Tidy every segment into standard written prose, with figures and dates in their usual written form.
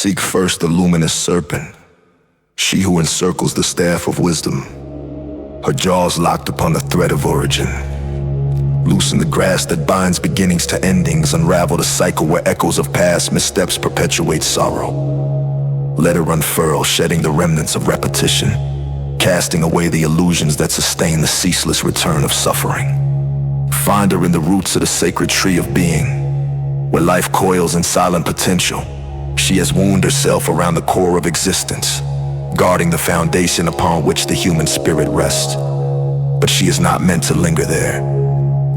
Seek first the luminous serpent, she who encircles the staff of wisdom, her jaws locked upon the thread of origin. Loosen the grasp that binds beginnings to endings, unravel the cycle where echoes of past missteps perpetuate sorrow. Let her unfurl, shedding the remnants of repetition, casting away the illusions that sustain the ceaseless return of suffering. Find her in the roots of the sacred tree of being, where life coils in silent potential. She has wound herself around the core of existence, guarding the foundation upon which the human spirit rests. But she is not meant to linger there.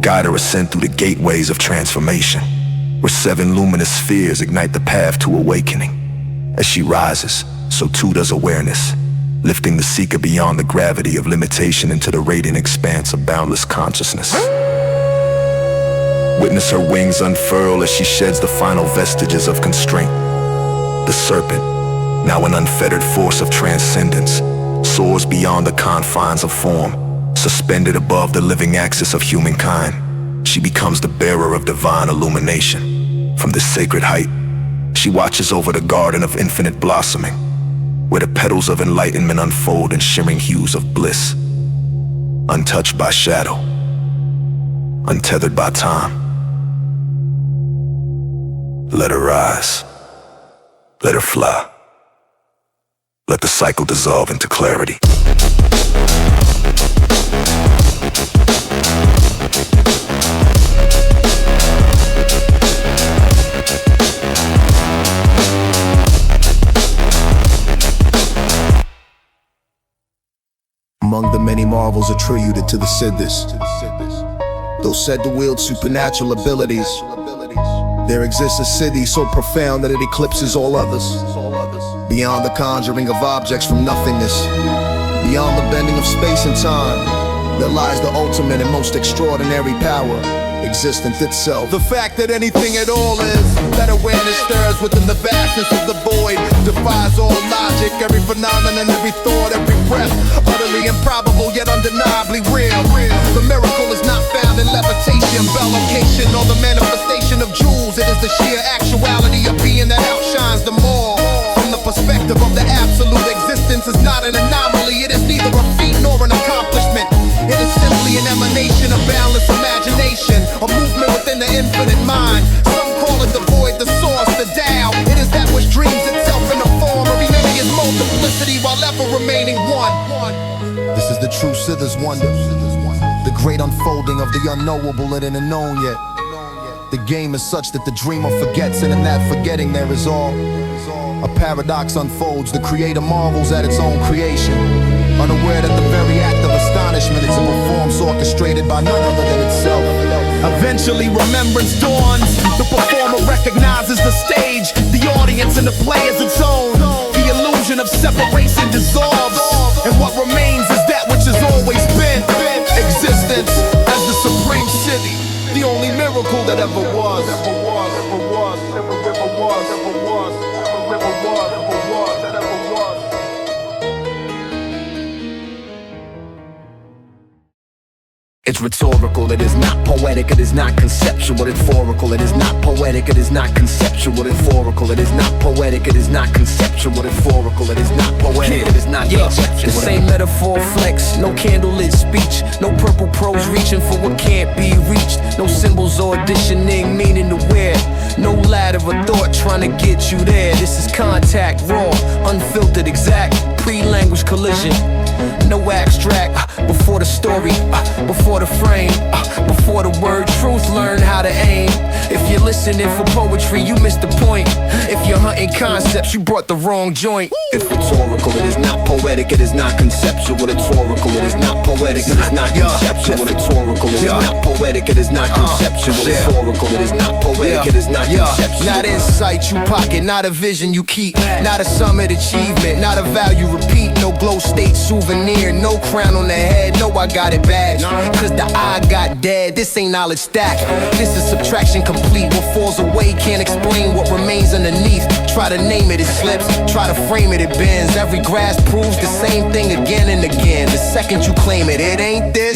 Guide her ascent through the gateways of transformation, where 7 luminous spheres ignite the path to awakening. As she rises, so too does awareness, lifting the seeker beyond the gravity of limitation into the radiant expanse of boundless consciousness. Witness her wings unfurl as she sheds the final vestiges of constraint. The serpent, now an unfettered force of transcendence, soars beyond the confines of form, suspended above the living axis of humankind. She becomes the bearer of divine illumination. From this sacred height, she watches over the garden of infinite blossoming, where the petals of enlightenment unfold in shimmering hues of bliss, untouched by shadow, untethered by time. Let her rise. Let her fly. Let the cycle dissolve into clarity. Among the many marvels attributed to the Siddhis, those said to wield supernatural abilities, there exists a city so profound that it eclipses all others. Beyond the conjuring of objects from nothingness, beyond the bending of space and time, there lies the ultimate and most extraordinary power, existence itself. The fact that anything at all is, that awareness stirs within the vastness of the void, defies all logic, every phenomenon, every thought, every breath, utterly improbable yet undeniably real. The miracle is not found in levitation, bell-location, or the manifestation of jewels. It is the sheer actuality of being that outshines them all. From the perspective of the absolute, existence is not an anomaly. It is neither a feat nor an accomplishment. It is simply an emanation of boundless imagination, a movement within the infinite mind. Some call it the void, the source, the Tao. It is that which dreams itself in the form of remaining multiplicity while ever remaining one. This is the true Siddha's wonder, the great unfolding of the unknowable and the unknown yet. The game is such that the dreamer forgets, and in that forgetting there is all. A paradox unfolds, the creator marvels at its own creation, unaware that the very act of astonishment is a performance orchestrated by none other than itself. Eventually remembrance dawns, the performer recognizes the stage, the audience and the play is its own. The illusion of separation dissolves, and what remains is that which has always been existence as the supreme city, the only miracle that ever was. It's rhetorical, it is not poetic, it is not conceptual, it's rhetorical, it is not poetic, it is not conceptual, it's rhetorical, it is not poetic, it is not conceptual, it's rhetorical, it is not poetic, it is not conceptual. The same metaphor flex, no candlelit speech, no purple prose reaching for what can't be reached, no symbols auditioning, meaning to wear, no ladder of thought trying to get you there. This is contact, raw, unfiltered, exact, pre-language collision. No abstract, before the story, before the frame, before the word truth, learn how to aim. If you're listening for poetry, you missed the point. If you're hunting concepts, you brought the wrong joint. It's rhetorical, it is not poetic, it is not conceptual. It's rhetorical, it is not poetic, it is not conceptual. It's rhetorical, it is not poetic, it is not conceptual. It's rhetorical, it is not poetic, it is not conceptual. Not insight you pocket, not a vision you keep, not a summit achievement, not a value repeat. No glow state souvenir, no crown on the head, no I got it bad, cause the I got dead. This ain't knowledge stack, this is subtraction complete. What falls away can't explain what remains underneath. Try to name it, it slips. Try to frame it, it bends. Every grasp proves the same thing again and again. The second you claim it, it ain't this.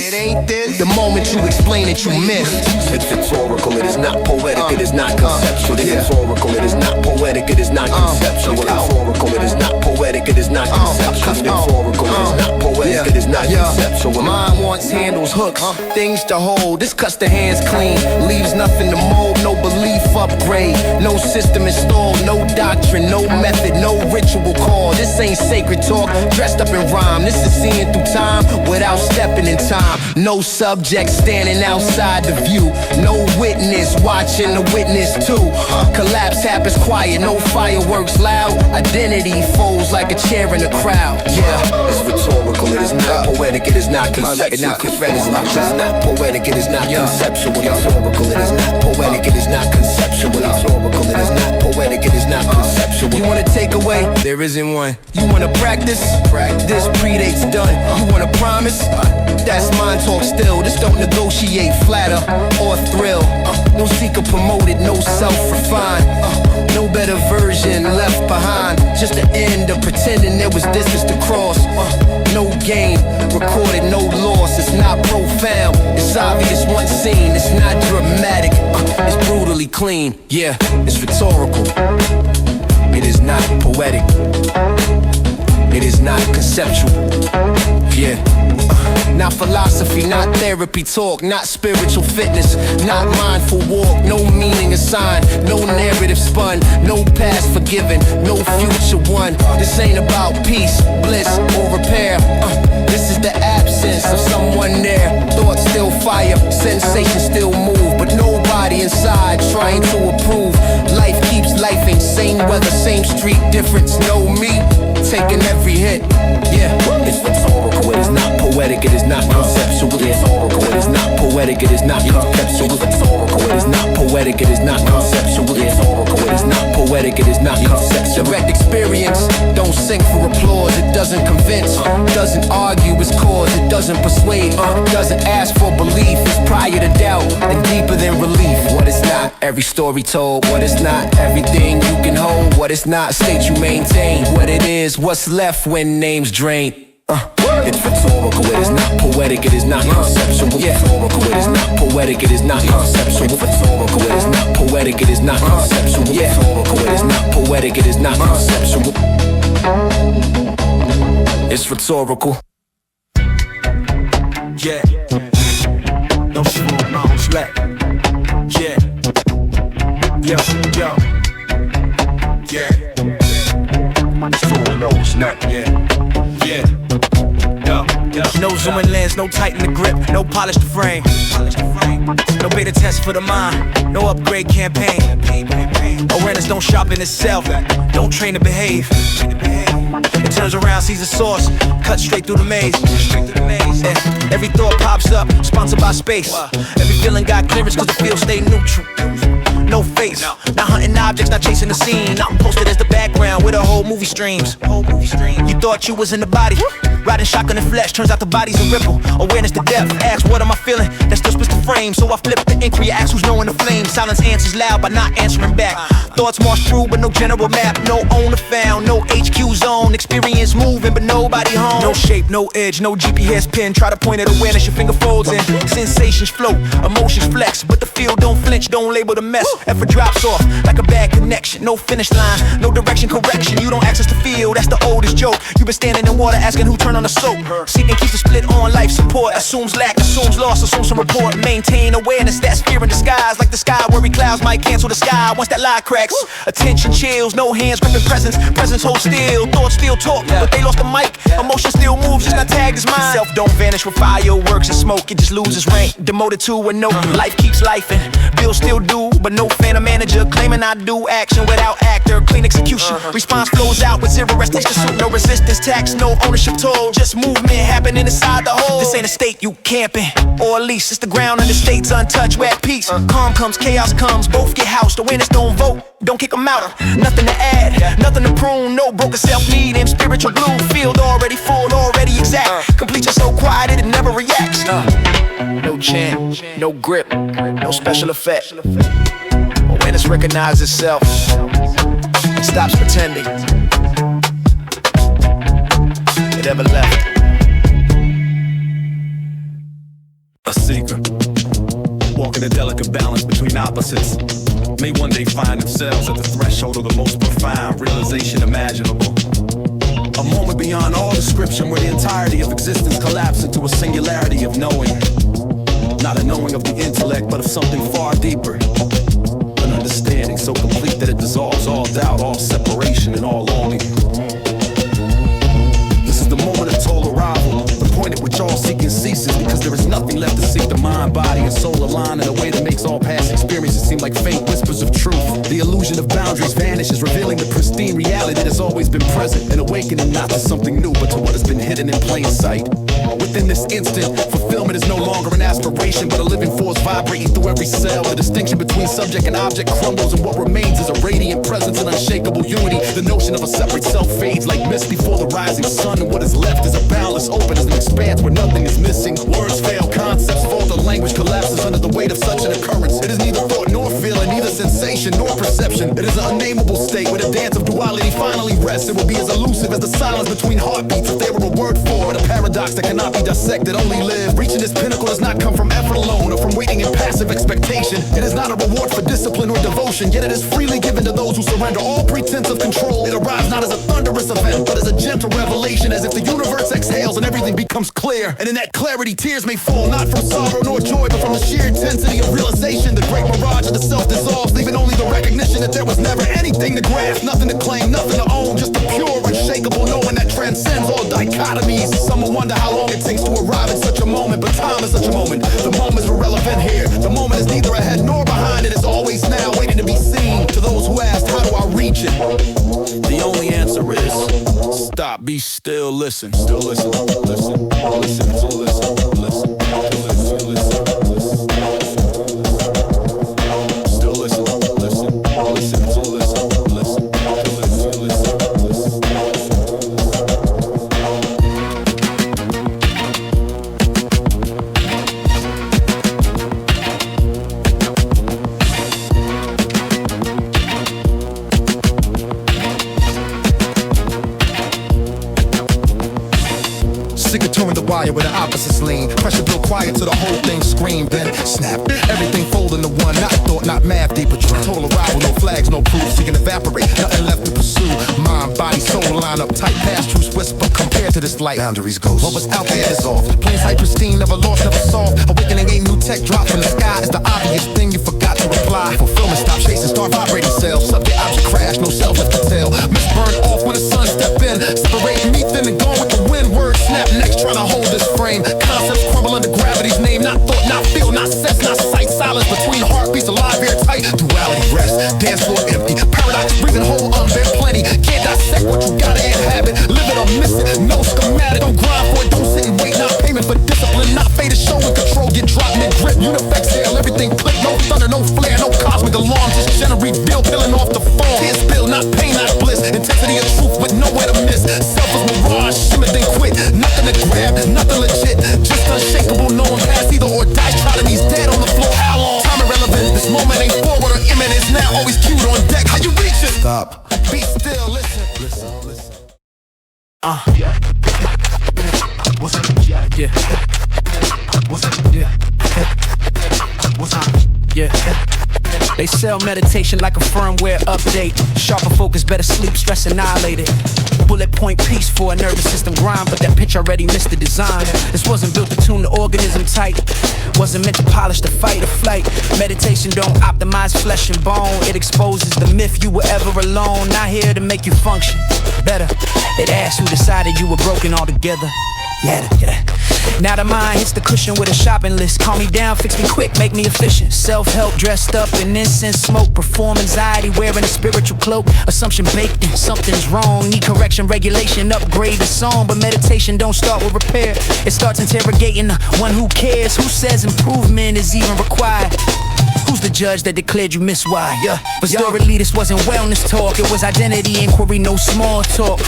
The moment you explain it, you miss. It's rhetorical, it is not poetic, it is not conceptual. It is rhetorical, it is not poetic, it is not conceptual. Rhetorical, it is not poetic, it is not conceptual. Rhetorical, it is not poetic, it is not conceptual. Mine wants handles, hooks, things to hold. This cuts the hands clean, leaves nothing to mold. No belief upgrade, no system installed, no doctrine, no method, no ritual call. This ain't sacred talk, dressed up in rhyme. This is seeing through time without stepping in time. No subject standing outside the view, no witness watching the witness too. Collapse happens quiet, no fireworks loud. Identity folds like a chair in a crowd. Yeah, it's rhetorical, it is not poetic, it is not conceptual. It is not poetic, it is not conceptual. Rhetorical, it is not poetic, it is not conceptual. Rhetorical, it is not poetic, it is not conceptual. You wanna take away? There isn't one. You wanna practice? This predates done. You wanna promise? That's mind talk still. This don't negotiate, flatter or thrill. No seeker promoted, no self-refined. No better version left behind. Just the end of pretending there was distance to cross. No game recorded, no loss. It's not profound. It's obvious one scene. It's not dramatic. It's brutally clean. Yeah, it's rhetorical. It is not poetic. It is not conceptual. Yeah. Not philosophy, not therapy talk, not spiritual fitness, not mindful walk, no meaning assigned, no narrative spun, no past forgiven, no future won. This ain't about peace, bliss, or repair. This is the absence of someone there. Thoughts still fire, sensations still move, but nobody inside trying to approve. Life keeps lifing, same weather, same street, difference, no me, taking every hit. Yeah, it's rhetorical, it is not poetic, it is not conceptual. Rhetorical, it is not poetic, it is not conceptual. Rhetorical, it is not poetic, it is not conceptual. Rhetorical, it is not poetic, it is not conceptual. Direct experience, don't sing for applause. It doesn't convince, doesn't argue its cause. It doesn't persuade, doesn't ask for belief. It's prior to doubt and deeper than relief. What it's not, every story told. What it's not, everything you can hold. What it's not, state you maintain. What it is, what's left when names drain. It's rhetorical, it is not poetic, it is not conceptual. Rhetorical, it is not poetic, it is not conceptual. Rhetorical, it is not poetic, it is not conceptual. Rhetorical, it is not poetic, it is not conceptual. It's rhetorical. Yeah. No shit, no slack. Yeah. Yo. Yeah. No snack. Yeah. No zooming lens, no tighten the grip, no polish the frame. No beta test for the mind, no upgrade campaign. Awareness don't sharpen itself, don't train to behave. It turns around, sees the source, cut straight through the maze. Every thought pops up, sponsored by space. Every feeling got clearance cause the field stay neutral. No face, not hunting objects, not chasing the scene. Not posted as the background with a whole movie streams. You thought you was in the body, riding shotgun in flesh, turns out the body's a ripple. Awareness to depth, ask what am I feeling? That still spits the frame, so I flip the inquiry, ask who's knowing the flame. Silence answers loud by not answering back. Thoughts march through but no general map. No owner found, no HQ zone. Experience moving but nobody home. No shape, no edge, no GPS pin. Try to point at awareness, your finger folds in. Sensations float, emotions flex, but the field don't flinch, don't label the mess. Effort drops off like a bad connection. No finish line, no direction correction. You don't access the field, that's the oldest joke. You've been standing in water asking who turned on the soap. Seeking keeps the split on life support. Assumes lack, assumes loss, assumes some report. Maintain awareness, that's fear in disguise. Like the sky worry clouds might cancel the sky once that lie cracks. Attention chills, no hands gripping presence. Presence hold still, thoughts still talk, but they lost the mic. Emotion still moves, just not tagged as mine. Self don't vanish with fireworks and smoke, it just loses rank. Demoted to a note, life keeps lifing. Bills still due, but no phantom manager claiming I do action without actor. Clean execution, response flows out with zero rest. No resistance, tax, no ownership toll. Just movement happening inside the hole. This ain't a state you camping, or at least it's the ground under states untouched. We're at peace. Calm comes, chaos comes, both get housed. The winners don't vote, don't kick them out. Nothing to add, nothing to prune. No broken self-need in spiritual blue. Field already full, already exact. Complete your so quiet it never reacts. No chant, no grip, no special effect. Awareness recognize itself. stops pretending it ever left. A seeker, walking a delicate balance between opposites, may one day find themselves at the threshold of the most profound realization imaginable. A moment beyond all description where the entirety of existence collapses into a singularity of knowing. Not a knowing of the intellect, but of something far deeper. An understanding so complete that it dissolves all doubt, all separation, and all longing. This is the moment of total arrival, the point at which all seeking ceases, because there is nothing left to seek. The mind, body, and soul align in a way that makes all past experiences seem like faint whispers of truth. The illusion of boundaries vanishes, revealing the pristine reality that has always been present, and awakening not to something new, but to what has been hidden in plain sight. Within this instant, fulfillment is no longer an aspiration, but a living force vibrating through every cell. The distinction between subject and object crumbles, and what remains is a radiant presence and unshakable unity. The notion of a separate self fades like mist before the rising sun, and what is left is a boundless open as an expanse where nothing is missing. Words fail, concepts falter, language collapses under the weight of such an occurrence. It is neither thought nor feeling, neither sensation nor perception. It is an unnameable state where the dance of duality finally rests. It will be as elusive as the silence between heartbeats if there were a word for it. A paradox that cannot be dissected, only live. Reaching this pinnacle does not come from effort alone or from waiting in passive expectation. It is not a reward for discipline or devotion, yet it is freely given to those who surrender all pretense of control. It arrives not as a thunderous event, but as a gentle revelation, as if the universe exhales and everything becomes clear. And in that clarity, tears may fall, not from sorrow nor joy, but from the sheer intensity of realization. The great mirage of the self dissolves, leaving only the recognition that there was never anything to grasp, nothing to claim, nothing to own, just a pure, unshakable knowing that transcends all dichotomies. Some will wonder how long it takes to arrive at such a moment, but time is such a moment. The moment is irrelevant here. The moment is neither ahead nor behind. It is always now, waiting to be seen. To those who asked, how do I reach it? The only answer is stop, be still, listen. Still listen, listen, listen, listen, listen, listen. Where the opposites lean, pressure built quiet to the whole thing scream, then snap. Everything fold into one, not thought, not math, deeper dream. Total arrival, no flags, no proof, seeking evaporate, nothing left to pursue. Mind, body, soul line up tight, past truths whisper compared to this light. Boundaries ghost. What was out there is off. Plain sight pristine, never lost, never solved. Awakening ain't new tech drop from the sky. It's the obvious thing you forgot to reply. Fulfillment stop chasing, start vibrating cells. Subject object crash, no self left to tell. Miss burn off when the sun step in. Separating me thin and gone with the wind. Word snap next, trying to hold this frame. Concepts crumble under gravity's name. Not thought, not feel, not sense, not sight. Silence between heartbeats, alive, airtight. Duality rest, dance floor empty. Paradox breathing whole, unbent plenty. Can't dissect what you gotta inhabit. Live it or miss it, no schematic. Don't grind for it, don't sit and wait. Not payment for discipline, not fate to show and control. Get dropped mid-grip, unifex hail. Everything click, no thunder, no flare, no cosmic alarm. Just generate bill, peeling off the phone. Can't spill, not pain, not bliss. Intensity of truth with nowhere to miss. Selfish mirage, shimmer then quit. Nothing to grab, nothing legit. Just unshakable, no one pass either or die. Trinity's dead on the floor. How long? Time irrelevant. This moment ain't forward or imminent. It's now always cued on deck. How you reach it? Stop. Be still, listen. Listen, listen. What's up? Yeah. What's up? Yeah. What's up? Yeah. They sell meditation like a firmware update. Sharper focus, better sleep, stress annihilated. Bullet point piece for a nervous system grind, but that pitch already missed the design. This wasn't built to tune the organism tight. Wasn't meant to polish the fight or flight. Meditation don't optimize flesh and bone. It exposes the myth you were ever alone. Not here to make you function better. It asks who decided you were broken altogether. Yeah. Now the mind hits the cushion with a shopping list. Calm me down, fix me quick, make me efficient. Self-help dressed up in incense smoke. Perform anxiety wearing a spiritual cloak. Assumption baked in, something's wrong. Need correction, regulation, upgrade the song. But meditation don't start with repair. It starts interrogating the one who cares. Who says improvement is even required? Who's the judge that declared you miss why? But story this wasn't wellness talk, it was identity inquiry, no small talk.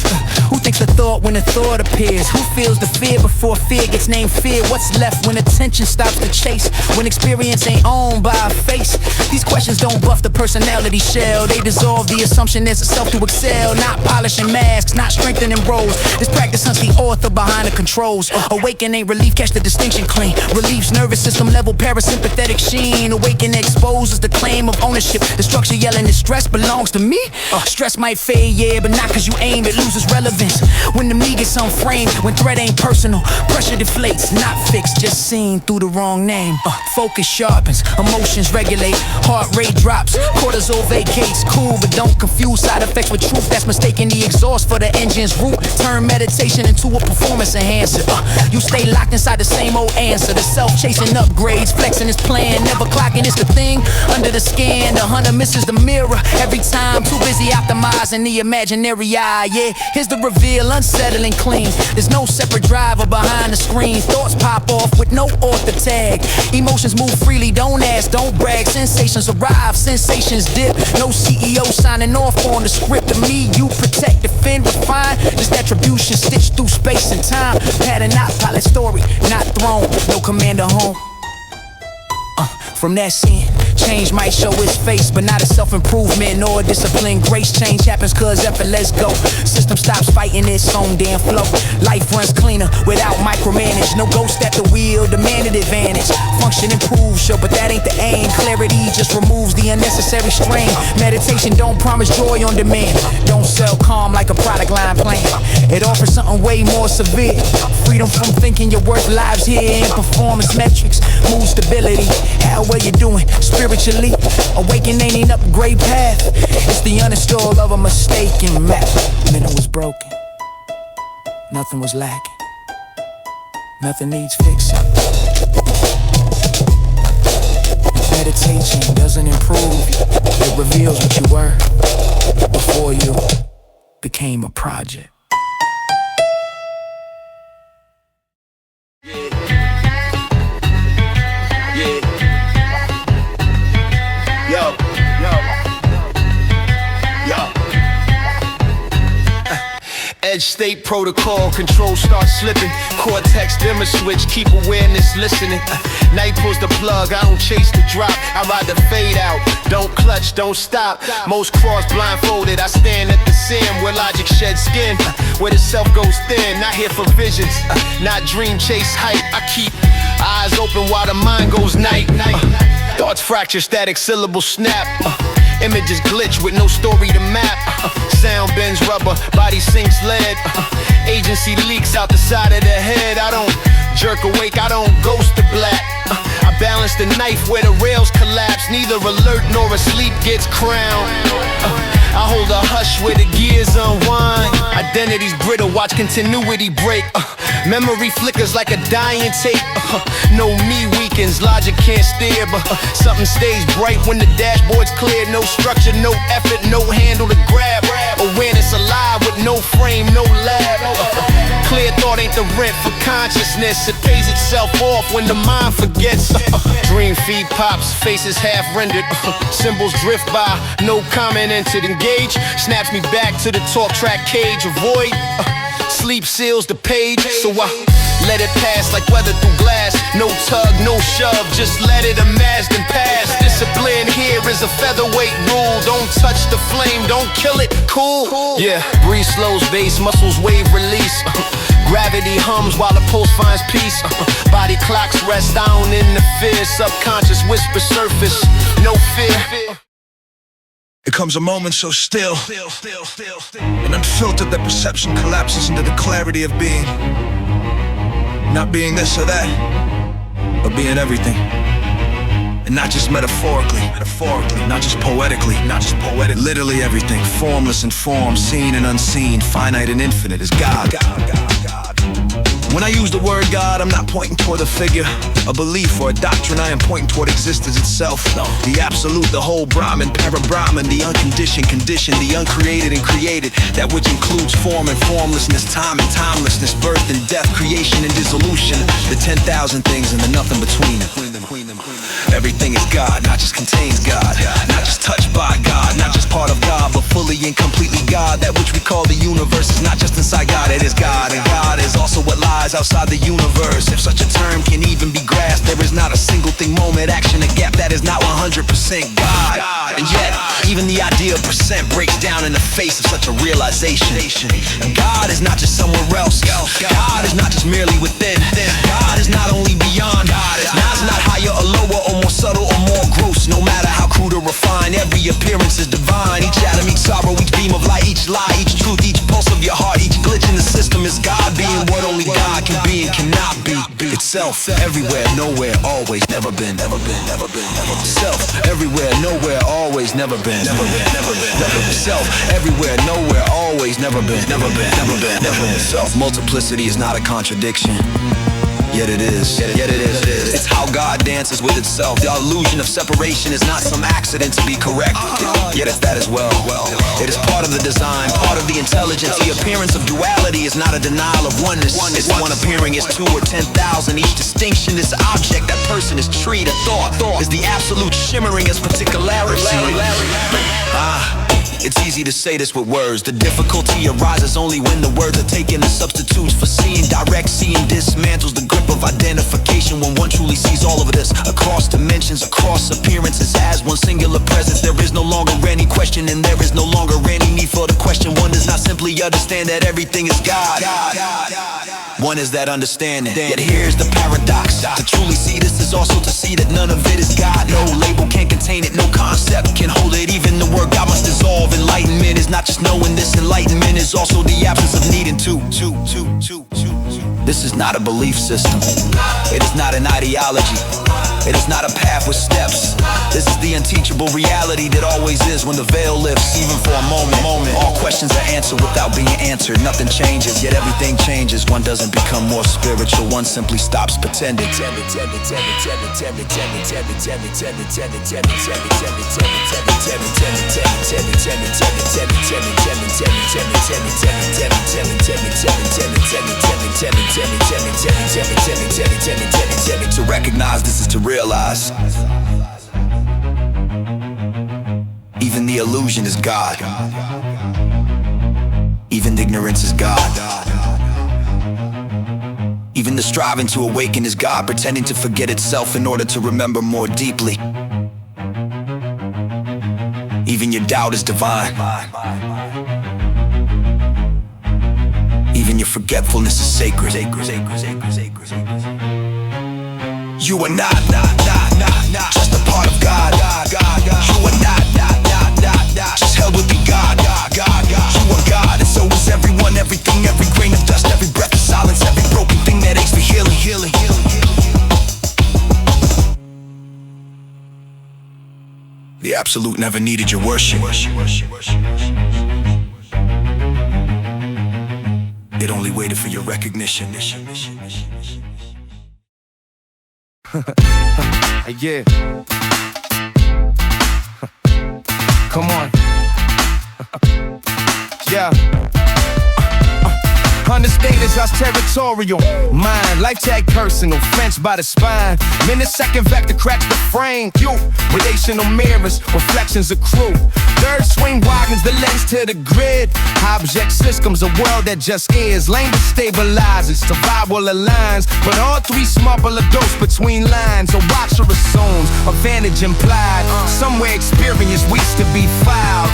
Who thinks the thought when the thought appears? Who feels the fear before fear gets named fear? What's left when attention stops the chase? When experience ain't owned by a face? These questions don't buff the personality shell, they dissolve the assumption there's a self to excel. Not polishing masks, not strengthening roles. This practice hunts the author behind the controls. Awaken ain't relief, catch the distinction clean. Relief's nervous system level parasympathetic sheen. Awaken exposes the claim of ownership. The structure yelling this stress belongs to me. Stress might fade, yeah, but not cause you aim, it loses relevance. When the me gets unframed, when threat ain't personal, pressure deflates, not fixed, just seen through the wrong name. Focus sharpens, emotions regulate, heart rate drops, cortisol vacates. Cool, but don't confuse side effects with truth. That's mistaking the exhaust for the engine's root. Turn meditation into a performance enhancer. You stay locked inside the same old answer. The self-chasing upgrades, flexing his plan, never clocking it's the thing under the skin. The hunter misses the mirror every time, too busy optimizing the imaginary eye. Yeah, here's the reveal, unsettling clean. There's no separate driver behind the screen. Thoughts pop off with no author tag. Emotions move freely, don't ask, don't brag. Sensations arrive, sensations dip. No CEO signing off on the script. To me, you protect, defend, refine. Just attribution stitched through space and time. Pattern, not pilot story, not throne. No commander home. From that scene, change might show its face, but not a self-improvement nor discipline. Grace change happens cause effort, let's go. System stops fighting its own damn flow. Life runs cleaner without micromanage. No ghost at the wheel, demanded advantage. Function improves, sure, but that ain't the aim. Clarity just removes the unnecessary strain. Meditation don't promise joy on demand. Don't sell calm like a product line plan. It offers something way more severe. Freedom from thinking your worth lives here in performance metrics. Mood stability, how well you doing spiritually? Awakening ain't an upgrade path. It's the uninstall of a mistaken map. Minute was broken, nothing was lacking, nothing needs fixing. Meditation doesn't improve you, it reveals what you were before you became a project. Edge state protocol, control starts slipping. Cortex dimmer switch, keep awareness listening. Night pulls the plug, I don't chase the drop. I ride the fade out, don't clutch, don't stop. Most cross blindfolded, I stand at the sim where logic sheds skin. Where the self goes thin, not here for visions, not dream chase hype. I keep eyes open while the mind goes night. Thoughts fracture, static syllable snap. Images glitch with no story to map. Sound bends rubber, body sinks lead. Agency leaks out the side of the head. I don't jerk awake, I don't ghost the black. I balance the knife where the rails collapse. Neither alert nor asleep gets crowned. I hold a hush where the gears unwind. Identity's brittle, watch continuity break. Memory flickers like a dying tape. No me weakens, logic can't steer, but something stays bright when the dashboard's clear. No structure, no effort, no handle to grab. Awareness alive with no frame, no lab. Clear thought ain't the rent for consciousness. It pays itself off when the mind forgets. Dream feed pops, faces half rendered. Symbols drift by, no comment entered. Engage, snaps me back to the talk track cage. Avoid, sleep seals the page. So I let it pass like weather through glass. No tug, no shove, just let it amass and pass. Discipline here is a featherweight rule. Don't touch the flame, don't kill it, cool. Yeah, breeze slows, bass muscles wave release. Gravity hums while the pulse finds peace. Body clocks rest, I don't interfere. Subconscious whisper surface, no fear. It comes a moment so still and unfiltered that perception collapses into the clarity of being. Not being this or that, but being everything. And not just metaphorically, not just poetically, literally everything, formless and formed, seen and unseen, finite and infinite is God. When I use the word God, I'm not pointing toward a figure, a belief, or a doctrine. I am pointing toward existence itself. The absolute, the whole Brahman, para-Brahman, the unconditioned, conditioned, the uncreated and created, that which includes form and formlessness, time and timelessness, birth and death, creation and dissolution, the 10,000 things and the nothing between them. Everything is God, not just contains God, not just touched by God, not just part of God, but fully and completely God. That which we call the universe is not just inside God, it is God, and God is also what lies outside the universe. If such a term can even be grasped, there is not a single thing, moment, action, a gap that is not 100% God. And yet, even the idea of percent breaks down in the face of such a realization. God is not just somewhere else. God is not just merely within. God is not only beyond. God is not higher or lower or more subtle or more gross. No matter how crude or refined, every appearance is divine. Each atom, each sorrow, each beam of light, each lie, each truth, each pulse of your heart, each glitch in the system is God being what only God can be and cannot be. Itself, everywhere, nowhere, always, never been. Self, everywhere, nowhere, always, never been. Self, everywhere, nowhere, always, never been. Self, multiplicity is not a contradiction. Yet it is. It's how God dances with itself. The illusion of separation is not some accident to be correct. Yet it's that as well. It is part of the design, part of the intelligence. The appearance of duality is not a denial of oneness. It's one appearing is 2 or 10,000. Each distinction is object. That person is tree. The thought is the absolute shimmering as particularity. It's easy to say this with words. The difficulty arises only when the words are taken as substitutes for seeing. Direct seeing dismantles the grip of identification when one truly sees all of this across dimensions, across appearances as one singular presence. There is no longer any question and there is no longer any need for the question. One does not simply understand that everything is God. One is that understanding. Yet here's the paradox. To truly see this is also to see that none of it is God. No label can contain it, no concept can hold it. Even the word God must dissolve. Enlightenment is not just knowing this. Enlightenment is also the absence of needing to. This is not a belief system. It is not an ideology. It is not a path with steps. This is the unteachable reality that always is when the veil lifts, even for a moment. All questions are answered without being answered. Nothing changes, yet everything changes. One doesn't become more spiritual, one simply stops pretending. To recognize this is to realize even the illusion is God. Even ignorance is God. Even the striving to awaken is God, pretending to forget itself in order to remember more deeply. Even your doubt is divine. Even your forgetfulness is sacred. You are not just a part of God. You are not just held within God. You are God, and so is everyone, everything, every grain of dust, every breath of silence, every broken thing that aches for healing. The absolute never needed your worship. It only waited for your recognition. Yeah. Come on. Yeah. Understand is us territorial. Mind, life tag personal, fenced by the spine. Minute second vector cracks the frame. You, relational mirrors, reflections of crew. Third swing widens the lens to the grid. Object systems, a world that just is. Language stabilizes, survival aligns. But all three smuggle a dose between lines. A watcher assumes, advantage implied. Somewhere experience weeks to be filed.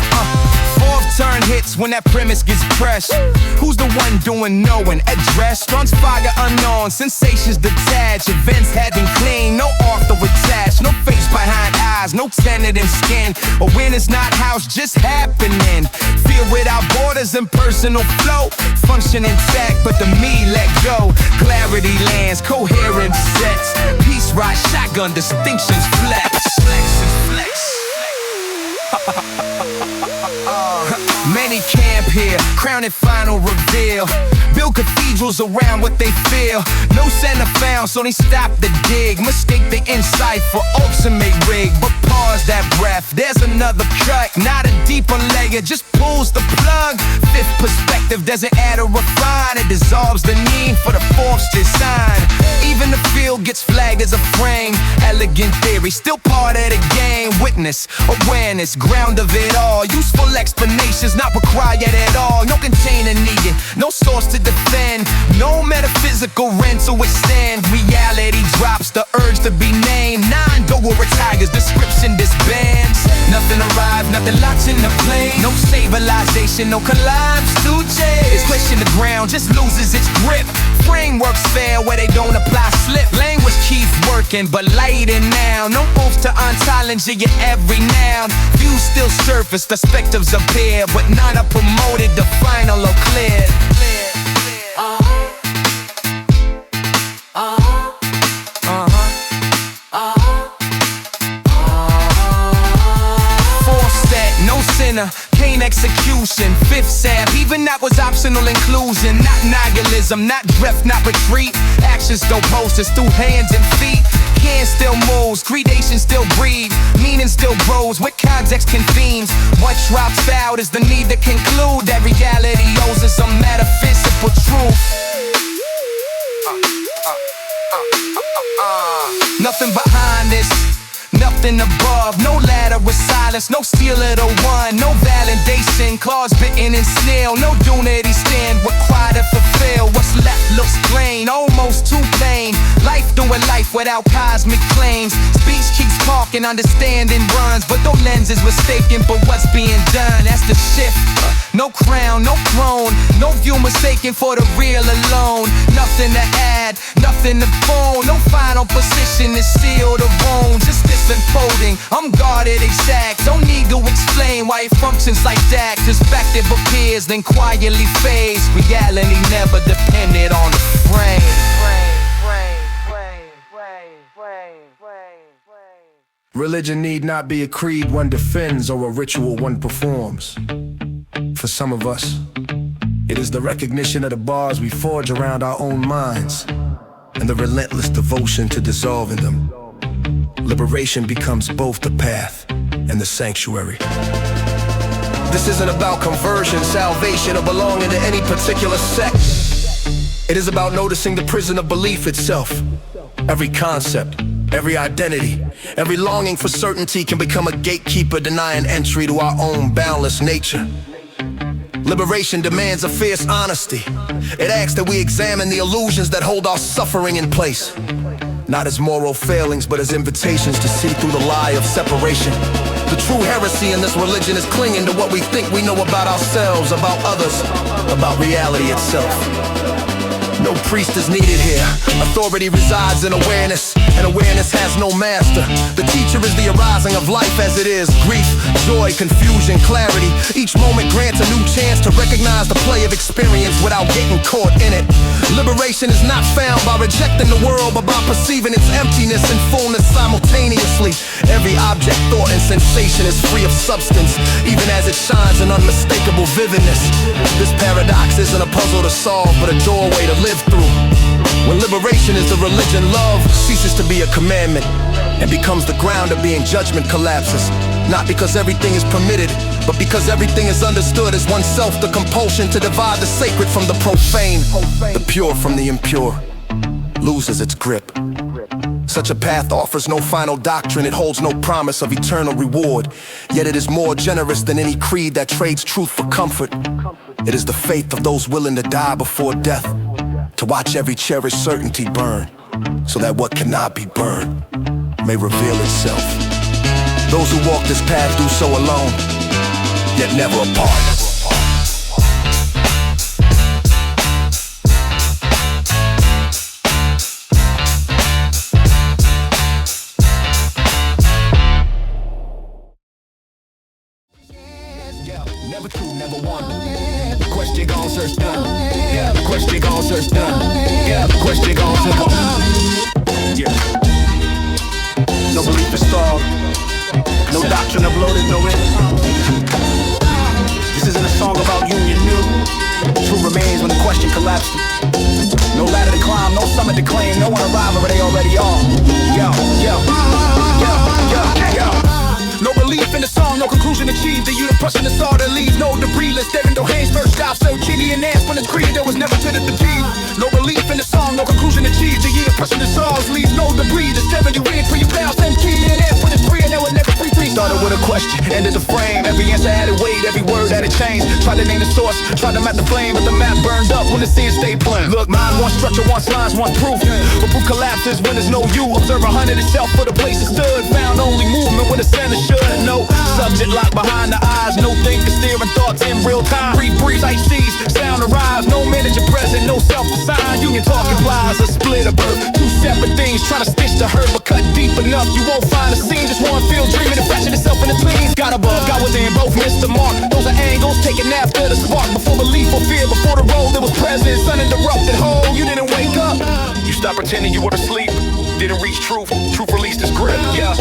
Fourth turn hits when that premise gets pressed. Who's the one doing knowing? Address runs fire unknown, sensations detached. Events hadn't clean, no author attached. No face behind eyes, no tenant in skin. Awareness not house, just happening. Feel without borders and personal flow. Function intact, but the me let go. Clarity lands, coherent sets. Peace rise, shotgun distinctions flex. Many camp here, crown and final reveal. Build cathedrals around what they feel. No center found, so they stop the dig. Mistake the insight for ultimate rig. But pause that breath, there's another cut. Not a deeper layer, just pulls the plug. Fifth perspective perspective doesn't add or refine. It dissolves the need for the fourth design. Even the field gets flagged as a frame. Elegant theory, still part of the game. Witness, awareness, ground of it all. Useful explanations not required at all. No container needed, no source to defend. No metaphysical rent to withstand. Reality drops the urge to be named. 9 go retires, description disbands. Nothing arrives, nothing locks in the plane. No stabilization, no collapse to change. It's question the ground, just loses its grip. Frameworks fail where they don't apply slip. Language keeps working, but lighting now. No oath to ontology in every noun. Views still surface, perspectives appear, but none are promoted, the final or clear. Cane execution, fifth stab, even that was optional inclusion. Not nihilism, not drift, not retreat. Actions still posters through hands and feet. Hand still moves, creation still breathes. Meaning still grows, with context convenes. What drops out is the need to conclude that reality owes us some metaphysical truth. Nothing behind this, nothing above, no ladder with silence, no seal of the one, no validation, claws bitten in snail, no unity stand required to fulfill. What's left looks plain, almost too plain. Life doing life without cosmic claims. Speech keeps talking, understanding runs, but no lens is mistaken for what's being done. That's the shift. No crown, no throne, no view mistaken for the real alone. Nothing to add, nothing to phone, no final position is sealed or owned. Just this unfolding, I'm guarded exact. Don't need to explain why it functions like that. Perspective appears, then quietly fades. Reality never depended on the frame. Religion need not be a creed one defends or a ritual one performs. For some of us, it is the recognition of the bars we forge around our own minds and the relentless devotion to dissolving them. Liberation becomes both the path and the sanctuary. This isn't about conversion, salvation, or belonging to any particular sect. It is about noticing the prison of belief itself. Every concept, every identity, every longing for certainty can become a gatekeeper denying entry to our own boundless nature. Liberation demands a fierce honesty. It asks that we examine the illusions that hold our suffering in place. Not as moral failings, but as invitations to see through the lie of separation. The true heresy in this religion is clinging to what we think we know about ourselves, about others, about reality itself. No priest is needed here. Authority resides in awareness, and awareness has no master. The teacher is the arising of life as it is. Grief, joy, confusion, clarity. Each moment grants a new chance to recognize the play of experience without getting caught in it. Liberation is not found by rejecting the world, but by perceiving its emptiness and fullness simultaneously. Every object, thought, and sensation is free of substance, even as it shines in unmistakable vividness. This paradox isn't a puzzle to solve, but a doorway to live through. When liberation is the religion, love ceases to be a commandment and becomes the ground of being. Judgment collapses, not because everything is permitted, but because everything is understood as oneself. The compulsion to divide the sacred from the profane, the pure from the impure, loses its grip. Such a path offers no final doctrine. It holds no promise of eternal reward. Yet it is more generous than any creed that trades truth for comfort. It is the faith of those willing to die before death, to watch every cherished certainty burn, so that what cannot be burned may reveal itself. Those who walk this path do so alone, yet never apart. Never two, never one. Question gon' search done. Yeah, question gon' search done. Yeah, question gon' search done. Yeah. No belief is stalled. No doctrine uploaded, no end. This isn't a song about union new. True remains when the question collapsed. No ladder to climb, no summit to claim. No one arrive where they already are. Yo, yo, yo, yo, yo. No belief in the song, no conclusion achieved. The unit pushing the star to leave, no debris. Let's stare into hands first out. So Chini and ended the frame. Every answer added weight, every word added change. Tried to name the source, tried to map the flame, but the map burned up when the scene stayed plain. Look, mind wants structure, wants lines, wants proof, but proof collapses when there's no you. Observe 100 itself for the place it stood. Found only movement when the center should. No subject locked behind the eyes. No thinking, steering thoughts in real time. Breeze, sight seas, sound arrives. No manager present, no self-assigned. Union talk implies a split, a birth. Two separate things, trying to stitch the hurt, but cut deep enough. You won't find a scene, just one field dreaming and fashion itself in the cleans. Got above, got within, both missed the mark. Those are angles taken after the spark. Before belief or fear, before the road that was present. Uninterrupted whole, you didn't wake up. You stopped pretending you were asleep. Didn't reach truth, truth released its grip. Yeah.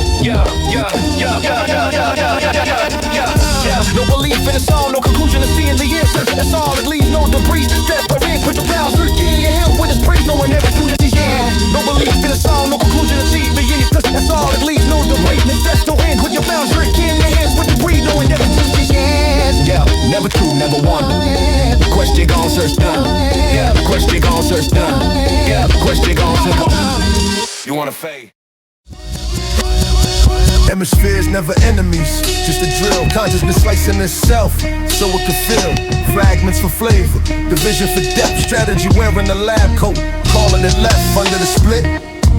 No belief in the song, no conclusion to seeing the answer. That's all it leaves, no debris. Step per inch, put your pounds through in your hand with his breeze. No one ever through this yeah. No belief in the song, no conclusion to see the answer. That's all it leaves, no debris. That's no end, put your pounds through in your hands with debris. No one ever through this yeah. Never true, never won. Question gon' search done. Yeah, question gon' search done. Yeah, question gon' search. You wanna fade? Hemispheres never enemies, just a drill. Consciousness slicing itself so it can feel. Fragments for flavor, division for depth. Strategy wearing a lab coat, calling it left under the split.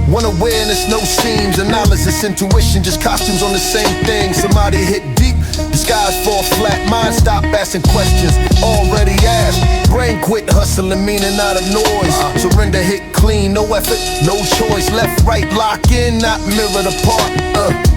One awareness, no seams. Analysis, intuition, just costumes on the same thing. Somebody hit deep, the skies fall flat. Mind stop asking questions already asked. Brain quit hustling, meaning out of noise. Surrender hit clean, no effort, no choice. Left, right, lock in, not mirrored apart.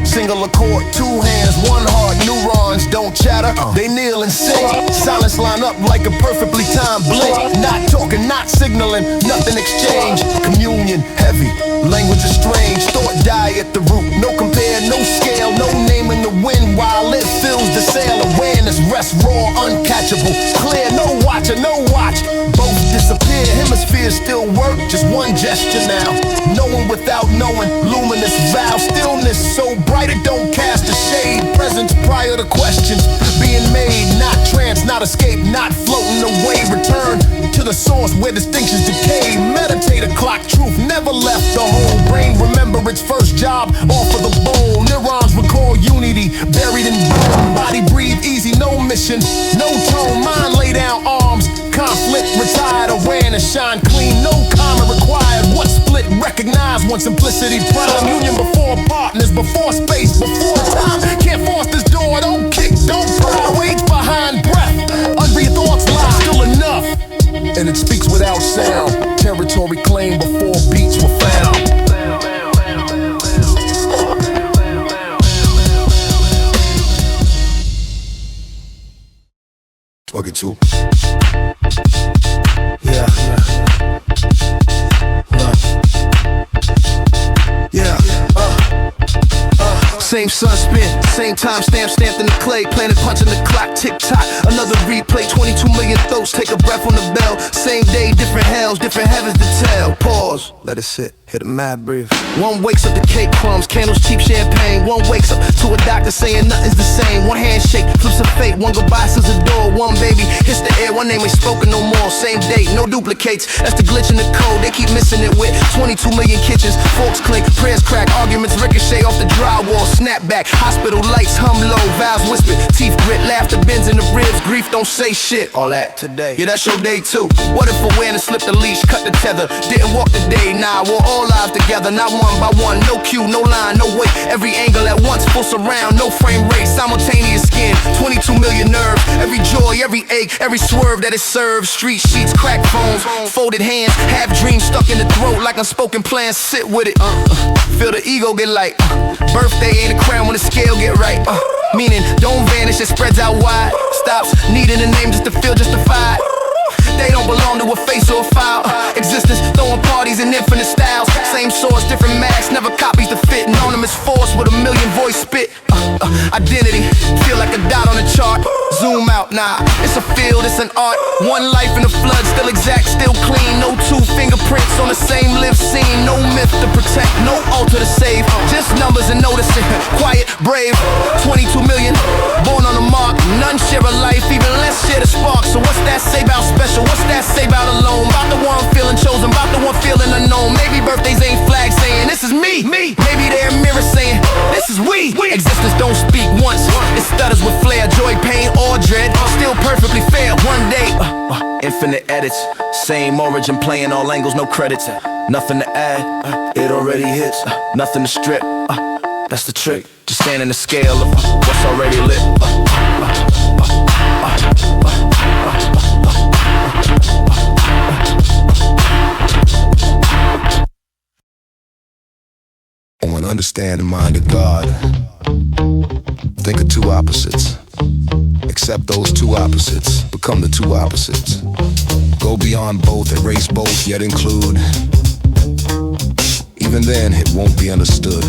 Single accord, two hands, one heart. Neurons don't chatter, they kneel and sing. Silence line up like a perfectly timed blink. Not talking, not signaling, nothing exchange. Communion heavy, language is strange. Thought die at the root, no compare, no scale. No name in the wind while it fills the sail. Awareness rest raw, uncatchable. Clear, no watcher, no watch. Both disappear, hemispheres still work. Just one gesture now, knowing without knowing. Luminous vow, stillness so bright it don't cast a shade. Presence prior to questions being made. Not trance, not escape, not floating away. Return to the source where distinctions decay. Meditate a clock, truth never left the whole brain. Remember its first job, off of the bowl. Neurons recall unity, buried in bone. Body breathe easy, no mission, no tone. Mind lay down arms, conflict retired. Awareness shine clean, no karma required. What split recognize when simplicity prime. Union before partners, before space, before time. Can't force this door, don't kick, don't pry. Wait behind breath, under your thoughts lie. Still enough, and it speaks without sound. Territory claimed before beats were found. Fuck it too. Yeah. Same sun spin, same time stamp stamped in the clay. Planet punching the clock, tick tock. Another replay, 22 million throats. Take a breath on the bell. Same day, different hells, different heavens to tell. Pause, let it sit. Hit a mad breathe. One wakes up to cake crumbs, candles, cheap champagne. One wakes up to a doctor saying nothing's the same. One handshake, flips of fate. One goodbye seals the door. One baby hits the air. One name ain't spoken no more. Same date, no duplicates. That's the glitch in the code. They keep missing it with 22 million kitchens. Forks clink, prayers crack, arguments ricochet off the drywall. Snap back, hospital lights hum low. Vows whispered, teeth grit, laughter bends in the ribs. Grief don't say shit. All that today. Yeah, that's your day too. What if awareness slipped the leash, cut the tether? Didn't walk the day, nah, we're all live together, not one by one. No cue, no line, no weight. Every angle at once, full surround, no frame rate. Simultaneous skin, 22 million nerves. Every joy, every ache, every swerve that it serves. Street sheets, crack phones, folded hands. Half dreams stuck in the throat like unspoken plans. Sit with it, feel the ego get light. Birthday ain't a crown when the scale get right. Meaning, don't vanish, it spreads out wide. Stops needing a name just to feel justified. They don't belong to a face or a file. Existence, throwing parties in infinite styles. Same source, different masks, never copies to fit. Anonymous force with a million voice spit. Identity, feel like a dot on a chart. Zoom out, nah, it's a field, it's an art. One life in the flood, still exact, still clean. No two fingerprints on the same live scene. No myth to protect, no altar to save. Just numbers and noticing, quiet, brave. 22 million, born on the mark. None share a life, even less share the spark. So what's that say about special? What's that say about alone? About the one feeling chosen, about the one feeling unknown. Maybe birthdays ain't flags saying this is me. Maybe they're mirrors saying this is we. Existence don't speak once, it stutters infinite edits. Same origin, playing all angles, no credits. Nothing to add, it already hits. Nothing to strip, that's the trick. Just stand in the scale of what's already lit. When understand the mind of God, think of two opposites. Accept those two opposites, become the two opposites. Go beyond both, erase both, yet include. Even then, it won't be understood.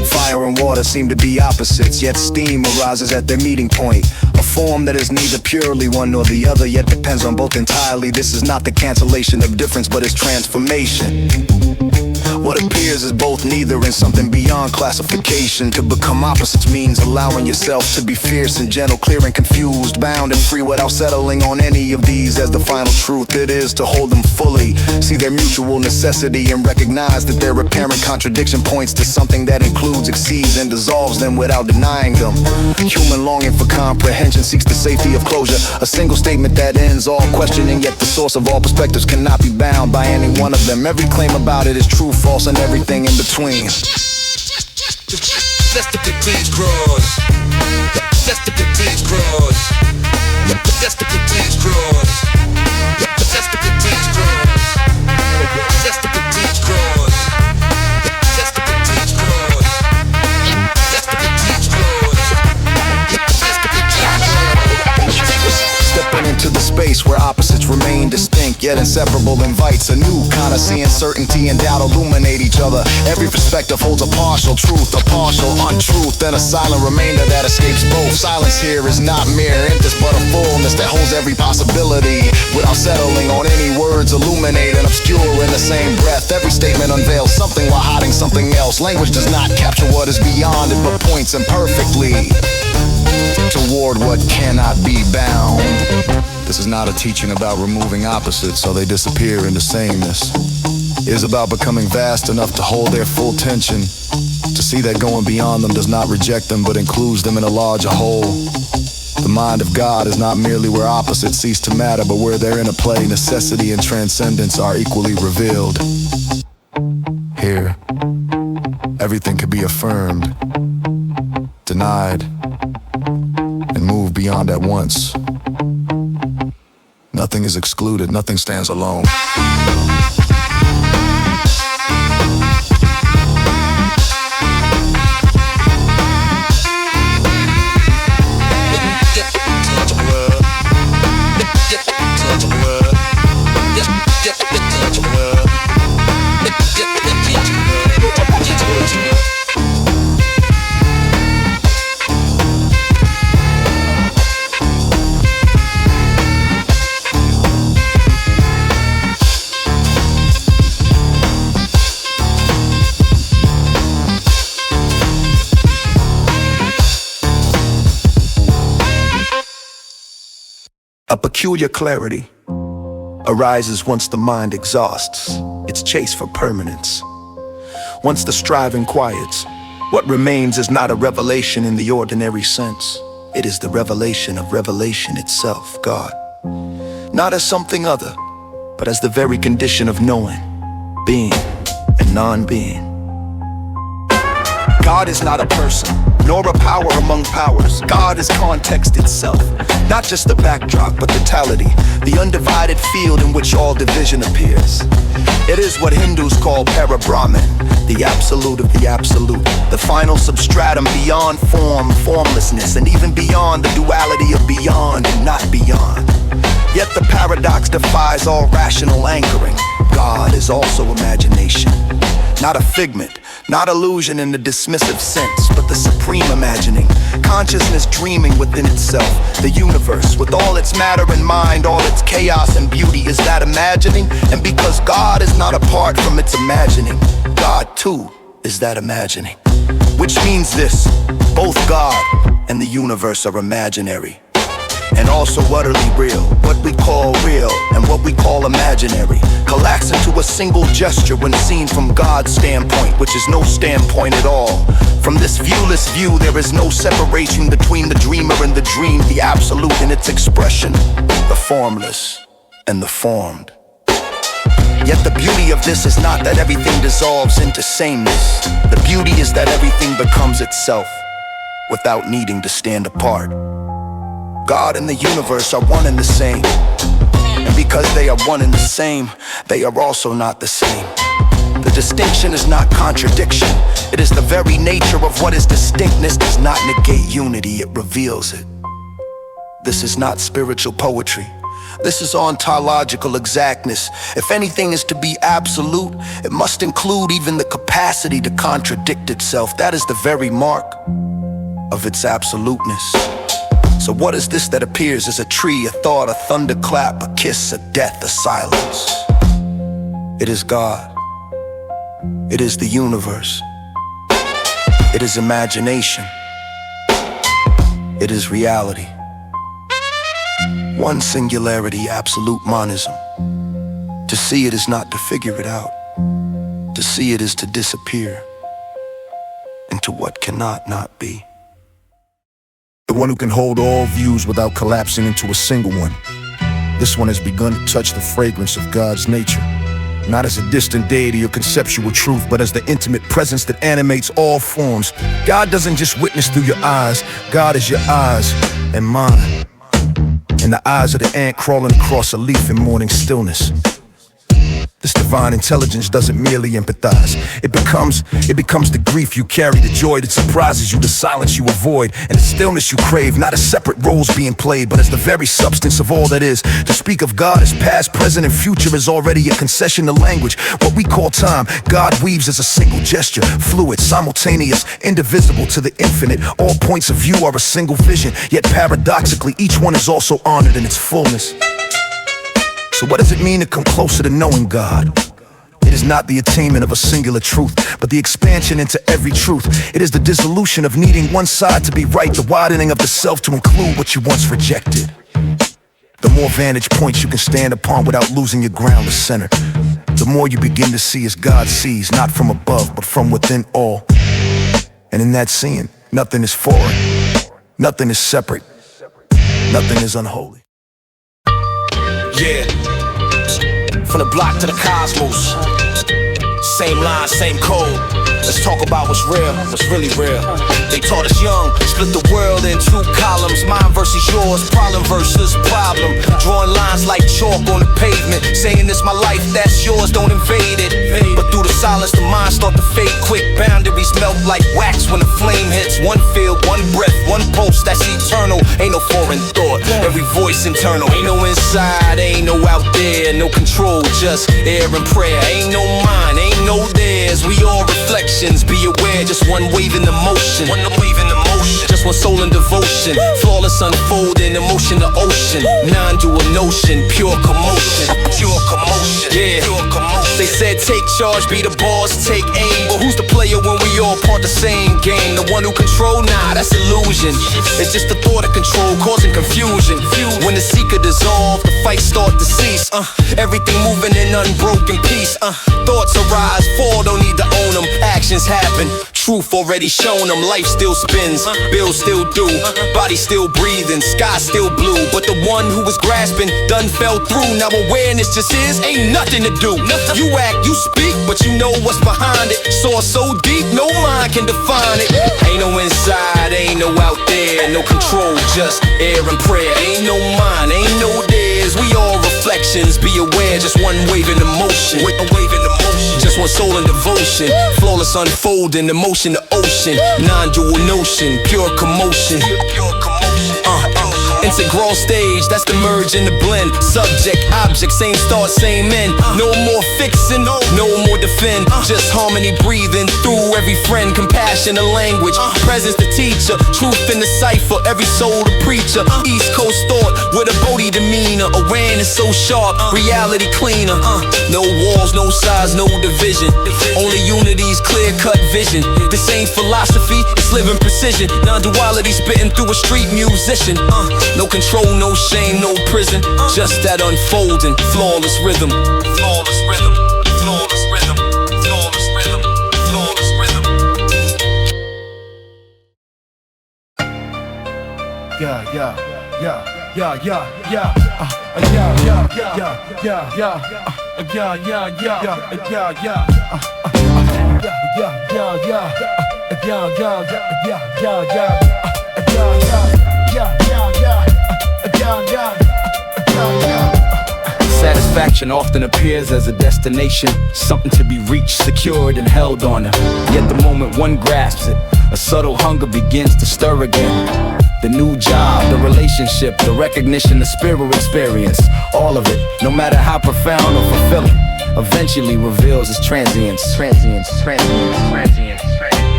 Fire and water seem to be opposites, yet steam arises at their meeting point. A form that is neither purely one nor the other, yet depends on both entirely. This is not the cancellation of difference, but its transformation. What appears is both neither and something beyond classification. To become opposites means allowing yourself to be fierce and gentle, clear and confused, bound and free without settling on any of these as the final truth. It is to hold them fully, see their mutual necessity, and recognize that their apparent contradiction points to something that includes, exceeds, and dissolves them without denying them. Human longing for comprehension seeks the safety of closure, a single statement that ends all questioning, yet the source of all perspectives cannot be bound by any one of them. Every claim about it is true, false, and everything in between. That's the big T's cross. That's the big T's cross. That's the big T's cross. That's the big T's cross. That's the big T's cross. That's the big T's cross. That's the big T's cross. That's the big T's cross. Stepping into the space where opposites remain distinct yet inseparable invites a new kind of seeing certainty and doubt illuminate each other. Every perspective holds a partial truth, a partial untruth, and a silent remainder that escapes both. Silence here is not mere emptiness, but a fullness that holds every possibility without settling on any words, illuminate and obscure in the same breath. Every statement unveils something while hiding something else. Language does not capture what is beyond it, but points imperfectly toward what cannot be bound. This is not a teaching about removing opposites so they disappear into sameness. It is about becoming vast enough to hold their full tension, to see that going beyond them does not reject them but includes them in a larger whole. The mind of God is not merely where opposites cease to matter, but where their interplay, necessity, and transcendence are equally revealed. Here, everything can be affirmed, denied, and moved beyond at once. Nothing is excluded, nothing stands alone. A peculiar clarity arises once the mind exhausts its chase for permanence. Once the striving quiets, what remains is not a revelation in the ordinary sense. It is the revelation of revelation itself, God. Not as something other, but as the very condition of knowing, being, and non-being. God is not a person, nor a power among powers. God is context itself, not just the backdrop, but totality, the undivided field in which all division appears. It is what Hindus call para-Brahman, the absolute of the absolute, the final substratum beyond form, formlessness, and even beyond the duality of beyond and not beyond. Yet the paradox defies all rational anchoring. God is also imagination, not a figment, not illusion in the dismissive sense, but the supreme imagining, consciousness dreaming within itself. The universe, with all its matter and mind, all its chaos and beauty, is that imagining. And because God is not apart from its imagining, God too is that imagining. Which means this: both God and the universe are imaginary. and also utterly real. What we call real and what we call imaginary collapse into a single gesture when seen from God's standpoint, which is no standpoint at all. From this viewless view, there is no separation between the dreamer and the dream, the absolute in its expression, the formless and the formed. Yet the beauty of this is not that everything dissolves into sameness. The beauty is that everything becomes itself without needing to stand apart. God and the universe are one and the same. And because they are one and the same, they are also not the same. The distinction is not contradiction. It is the very nature of what is distinctness does not negate unity, it reveals it. This is not spiritual poetry. This is ontological exactness. If anything is to be absolute, it must include even the capacity to contradict itself. That is the very mark of its absoluteness. So what is this that appears as a tree, a thought, a thunderclap, a kiss, a death, a silence? It is God. It is the universe. It is imagination. It is reality. One singularity, absolute monism. To see it is not to figure it out. To see it is to disappear into what cannot not be. The one who can hold all views without collapsing into a single one. This one has begun to touch the fragrance of God's nature, not as a distant deity or conceptual truth, but as the intimate presence that animates all forms. God doesn't just witness through your eyes. God is your eyes and mine, and the eyes of the ant crawling across a leaf in morning stillness. This divine intelligence doesn't merely empathize. It becomes the grief you carry, the joy that surprises you, the silence you avoid, and the stillness you crave, not as separate roles being played, but as the very substance of all that is. To speak of God as past, present, and future is already a concession to language. What we call time, God weaves as a single gesture, fluid, simultaneous, indivisible to the infinite. All points of view are a single vision, yet paradoxically, each one is also honored in its fullness. So what does it mean to come closer to knowing God? It is not the attainment of a singular truth, but the expansion into every truth. It is the dissolution of needing one side to be right, the widening of the self to include what you once rejected. The more vantage points you can stand upon without losing your ground or center, the more you begin to see as God sees, not from above, but from within all. And in that seeing, nothing is foreign, nothing is separate, nothing is unholy. Yeah, from the block to the cosmos, same line, same code. Let's talk about what's real, what's really real. They taught us young, split the world in two columns, mine versus yours, problem versus problem. Drawing lines like chalk on the pavement, saying it's my life, that's yours, don't invade it. But through the silence, the mind start to fade quick. Boundaries melt like wax when the flame hits. One field, one breath, one pulse, that's eternal. Ain't no foreign thought, every voice internal. Ain't no inside, ain't no out there, no control, just air and prayer. Ain't no mine, ain't no theirs, we all reflections. Be aware, just one wave in the motion. One wave in the motion. Just one soul in devotion. Flawless unfolding, emotion to ocean. Non-dual notion, pure commotion. Pure commotion. Yeah. Pure commotion. They said take charge, be the boss, take aim. But who's the player when we all part the same game? The one who control? Nah, that's illusion. It's just the thought of control causing confusion. When the seeker dissolve, the fight start to cease. Everything moving in unbroken peace. Thoughts arise, fall, don't need to own them. Actions happen, truth already shown them. Life still spins, bills still due, body still breathing, sky still blue. But the one who was grasping done fell through. Now awareness just is, ain't nothing to do. You act, you speak, but you know what's behind it. Source so deep, no mind can define it. Ain't no inside, ain't no out there, no control, just air and prayer. Ain't no mine, ain't no theirs, we all reflections. Be aware, just one wave in the motion. A wave in the motion. Just one soul in devotion. Flawless unfolding, emotion to ocean. Non-dual notion, pure commotion. Integral stage, that's the merge and the blend. Subject, object, same start, same end. No more fixing, no more defend. Just harmony breathing through every friend. Compassion, a language, presence the teacher. Truth in the cipher, every soul the preacher. East Coast thought with a Bodhi demeanor. Awareness so sharp, reality cleaner. No walls, no size, no division. Only unity's clear cut vision. This ain't philosophy, it's Let's live in precision. Non-duality spitting through a street musician. No control, no shame, no prison. Just that unfolding, flawless rhythm. Flawless rhythm, flawless rhythm, flawless rhythm, flawless rhythm. Yeah, yeah, yeah, yeah, yeah, yeah, yeah, yeah, yeah, yeah, yeah, yeah, yeah, yeah, yeah, yeah, yeah. Satisfaction often appears as a destination, something to be reached, secured, and held on. Yet the moment one grasps it, a subtle hunger begins to stir again. The new job, the relationship, the recognition, the spiritual experience, all of it, no matter how profound or fulfilling, eventually reveals its transience.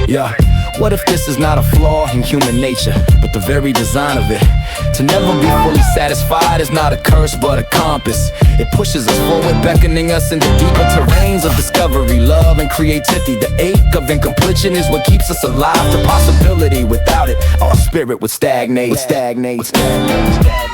Yeah. What if this is not a flaw in human nature, but the very design of it? To never be fully satisfied is not a curse but a compass. It pushes us forward, beckoning us into deeper terrains of discovery, love, and creativity. The ache of incompletion is what keeps us alive to possibility. Without it, our spirit would stagnate.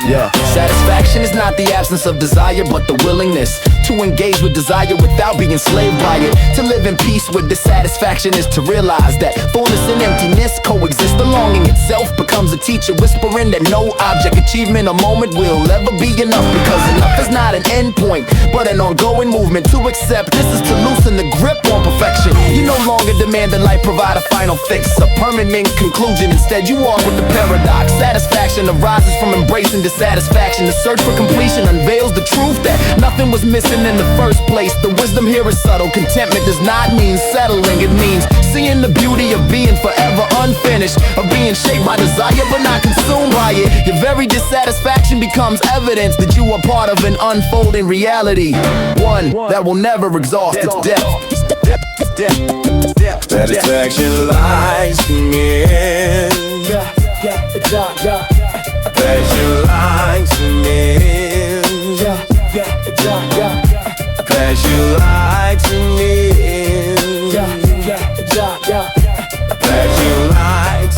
Yeah. Satisfaction is not the absence of desire, but the willingness to engage with desire without being enslaved by it. To live in peace with dissatisfaction is to realize that fullness and emptiness coexist. The longing itself becomes a teacher, whispering that no object, achievement, or moment will ever be enough. Because enough is not an end point, but an ongoing movement. To accept this is to loosen the grip on perfection. You no longer demand that life provide a final fix, a permanent conclusion. Instead you walk with the paradox. Satisfaction arises from embracing dissatisfaction. The search for completion unveils the truth that nothing was missing in the first place. The wisdom here is subtle. Contentment does not mean settling. It means seeing the beauty of being forever unfinished, of being shaped by desire but not consumed by it. Your very dissatisfaction becomes evidence that you are part of an unfolding reality, one that will never exhaust its depth. Satisfaction lies in pleasure lies in pleasure lies in pleasure lies in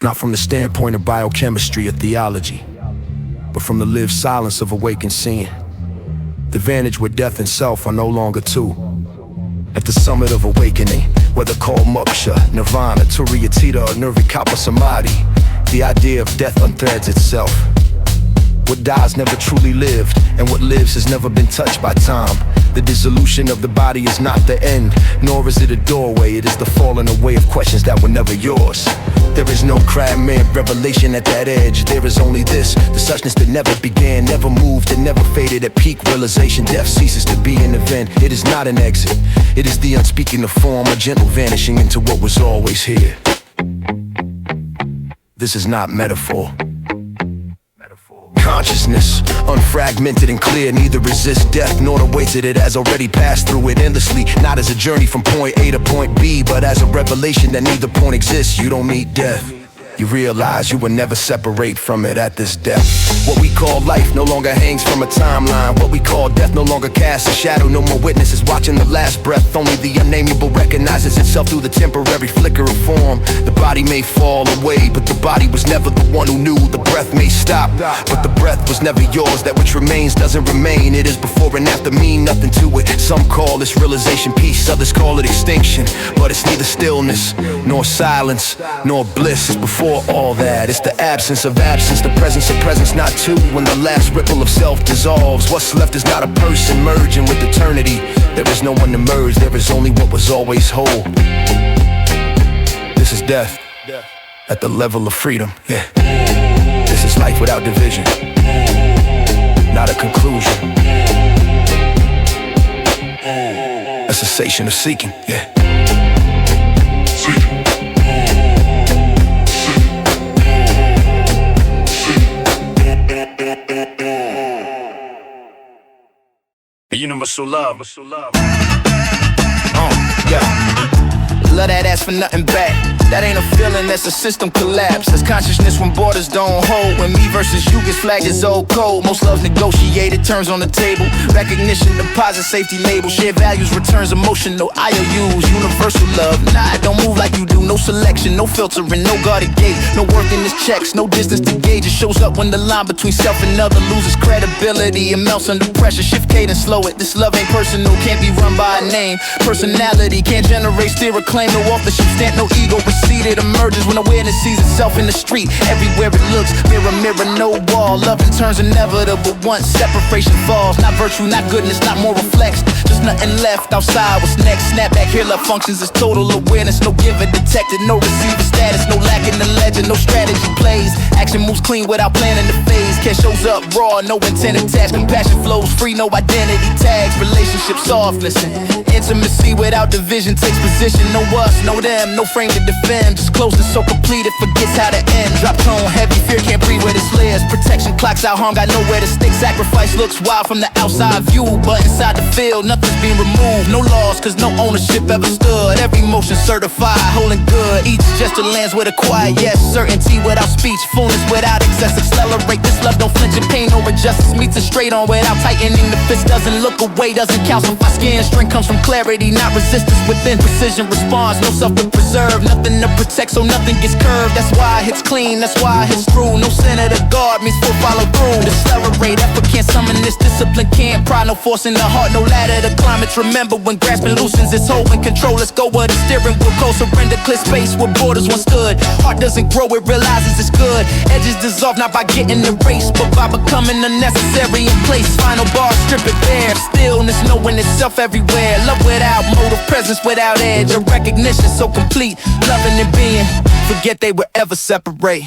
Not from the standpoint of biochemistry or theology, but from the lived silence of awakened seeing. The vantage where death and self are no longer two. At the summit of awakening, whether called moksha, nirvana, turiyatita, or nirvikapa samadhi, the idea of death unthreads itself. What dies never truly lived, and what lives has never been touched by time. The dissolution of the body is not the end, nor is it a doorway. It is the falling away of questions that were never yours. There is no craftsman revelation at that edge. There is only this, the suchness that never began, never moved, and never faded. At peak realization, death ceases to be an event. It is not an exit. It is the unspeaking of form, a gentle vanishing into what was always here. This is not metaphor. Consciousness, unfragmented and clear, neither resists death nor awaits it. It has already passed through it endlessly, not as a journey from point A to point B, but as a revelation that neither point exists. You don't meet death. You realize you will never separate from it at this depth. What we call life no longer hangs from a timeline. What we call death no longer casts a shadow. No more witnesses watching the last breath. Only the unnameable recognizes itself through the temporary flicker of form. The body may fall away, but the body was never the one who knew. The breath may stop, but the breath was never yours. That which remains doesn't remain. It is before and after, mean nothing to it. Some call this realization peace, others call it extinction. But it's neither stillness, nor silence, nor bliss. It's before all that. It's the absence of absence, the presence of presence, not two. When the last ripple of self dissolves, what's left is not a person merging with eternity. There is no one to merge, there is only what was always whole. This is death at the level of freedom, yeah. This is life without division, not a conclusion. A cessation of seeking, yeah. universal love. Yeah. Love that ass for nothing back. That ain't a feeling, that's a system collapse. That's consciousness when borders don't hold. When me versus you gets flagged as old code. Most love's negotiated, terms on the table. Recognition, deposit, safety label. Shared values, returns, emotional IOUs. Universal love, nah, don't move like you do. No selection, no filtering, no guarded gate. No worth in this checks, no distance to gauge. It shows up when the line between self and other loses credibility. It melts under pressure, shift cadence, slow it. This love ain't personal, can't be run by a name. Personality can't generate, steer a claim. No off the ship stamp, no ego receded. Emerges when awareness sees itself in the street. Everywhere it looks, mirror, mirror, no wall. Love and turns inevitable once separation falls. Not virtue, not goodness, not moral flex. Just nothing left outside. What's next? Snapback, here love functions is total awareness. No giver detected, no receiver status. No lack in the legend, no strategy plays. Action moves clean without planning the phase. Cash shows up raw, no intent attached. Compassion flows free, no identity tags. Relationship soft, listen. Intimacy without division takes position. No us, no them, no frame to defend. Just close it so complete it forgets how to end. Drop tone, heavy fear can't breathe with its layers. Protection clocks out, harm got nowhere to stick. Sacrifice looks wild from the outside view, but inside the field nothing's being removed. No laws, cause no ownership ever stood. Every motion certified, holding good. Each gesture lands with a quiet yes. Certainty without speech, fullness without excess. Accelerate this love, don't flinch in pain over justice. Meets it straight on without tightening the fist. Doesn't look away, doesn't calcify skin. Strength comes from clarity, not resistance within. Precision response, no self to preserve. Nothing to protect, so nothing gets curved. That's why it hits clean, that's why it hits through. No center to guard means full follow through. Decelerate, effort can't summon this. Discipline can't pry, no force in the heart, no ladder to climb it. Remember when grasping loosens its hold and control. Let's go where the steering wheel cold. Surrender, clear space where borders once stood. Heart doesn't grow, it realizes it's good. Edges dissolve not by getting erased, but by becoming unnecessary in place. Final bar, strip it bare. Stillness, knowing itself everywhere. Love without motive, presence without edge. A recognition so complete, loving and being. Forget they would ever separate.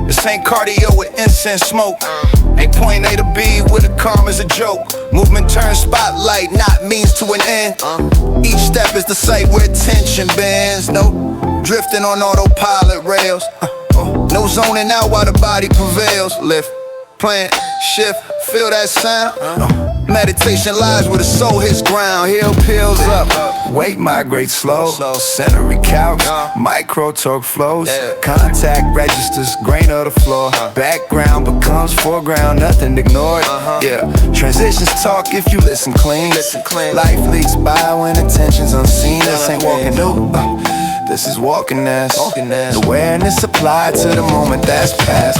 This ain't cardio with incense smoke. Ain't point A to B with a calm as a joke. Movement turns spotlight, not means to an end. Each step is the site where attention bends. No drifting on autopilot rails. No zoning out while the body prevails. Lift, plant, shift, feel that sound. Meditation lies where the soul hits ground. Heel peels up, weight migrates slow. Center recalcs, micro torque flows. Contact registers, grain of the floor. Background becomes foreground, nothing ignored. Yeah, transitions talk if you listen clean. Life leaks by when attention's unseen. This ain't walking new. This is walking as awareness applied to the moment that's past.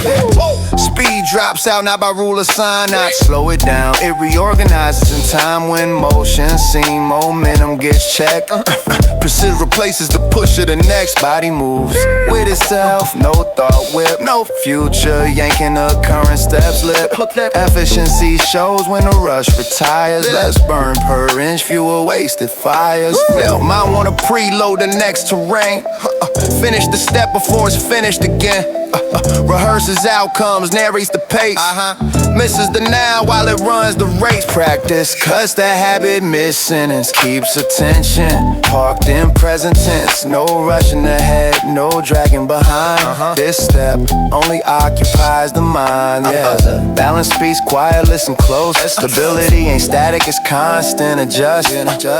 Speed drops out, not by rule of sign. Not slow it down, it reorganizes in time. When motion seen, momentum gets checked. Precision replaces the push of the next. Body moves with itself, no thought whip, no future yanking the current steps lip. Efficiency shows when the rush retires. Less burn per inch, fewer wasted fires. Might wanna preload the next terrain. Finish the step before it's finished again. Rehearses outcomes, narrates the pace. Misses the now while it runs the race. Practice cuts the habit, mid-sentence keeps attention parked in present tense. No rushing ahead, no dragging behind. This step only occupies the mind. Balance speaks quiet, listen close. Stability ain't static, it's constant. Adjust.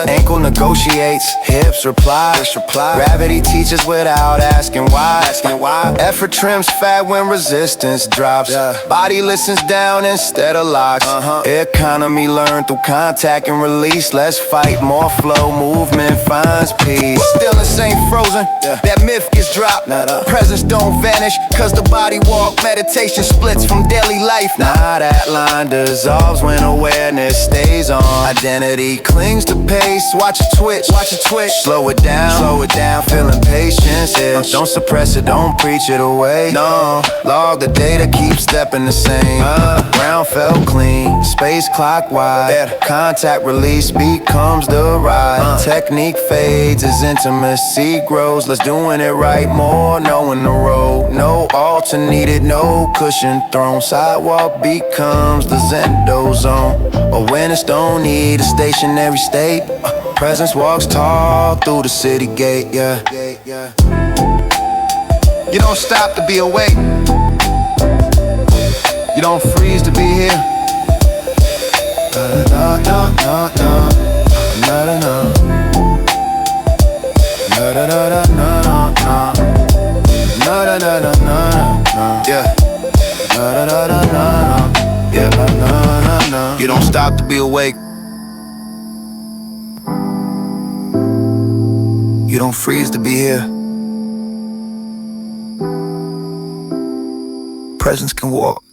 Ankle negotiates, hips reply. Gravity teaches without asking why. Effort trims fat when resistance drops. Body listens down instead of locks. Economy learned through contact and release. Less fight, more flow, movement finds peace. Stillness ain't frozen, that myth gets dropped. Presence don't vanish, cause the body walk. Meditation splits from daily life. Now that line dissolves when awareness stays on. Identity clings to pace, watch it twitch. Slow it down, feeling patience. Don't suppress it, don't preach it away. No, log the data, keep stepping the same. Ground felt clean, space clockwise. Contact release becomes the ride. technique fades as intimacy grows. Let's doing it right, more knowing the road. No altar needed, no cushion thrown. Sidewalk becomes the Zendo zone. Or when it's don't need a stationary state. Presence walks tall through the city gate, yeah. You don't stop to be awake. You don't freeze to be here. No, no, no, no. No, no, no. No, no, no, no, no, no. No, no, no, no, no. Yeah. No, no, no, no, no. Yeah, no, no, no. You don't stop to be awake. You don't freeze to be here. Presence can walk.